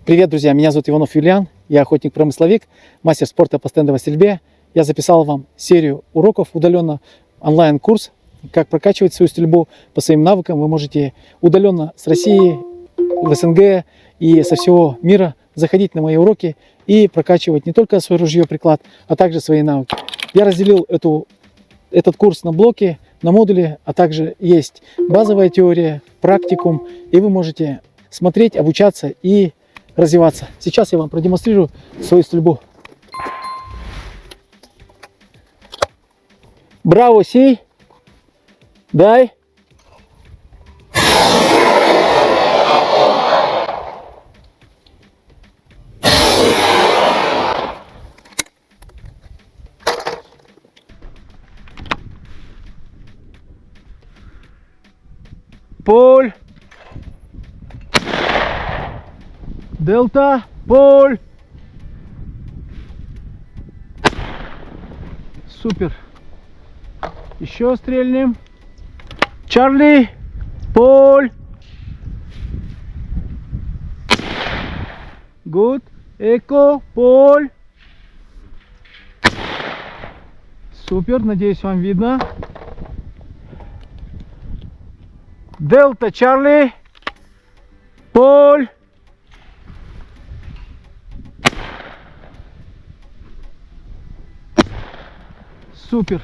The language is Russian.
Привет, друзья! Меня зовут Иванов Юлиан, я охотник-промысловик, мастер спорта по стендовой стрельбе. Я записал вам серию уроков удаленно, онлайн-курс, как прокачивать свою стрельбу по своим навыкам. Вы можете удаленно с России, в СНГ и со всего мира заходить на мои уроки и прокачивать не только свое ружье-приклад, а также свои навыки. Я разделил этот курс на блоки, на модули, а также есть базовая теория, практикум, и вы можете смотреть, обучаться и развиваться. Сейчас я вам продемонстрирую свою стрельбу. Браво, сей! Дай! Поль! Дельта! Поль! Супер! Еще стрельнем. Чарли! Поль! Good! Эко! Поль! Супер! Надеюсь, вам видно. Дельта! Чарли! Поль! Супер!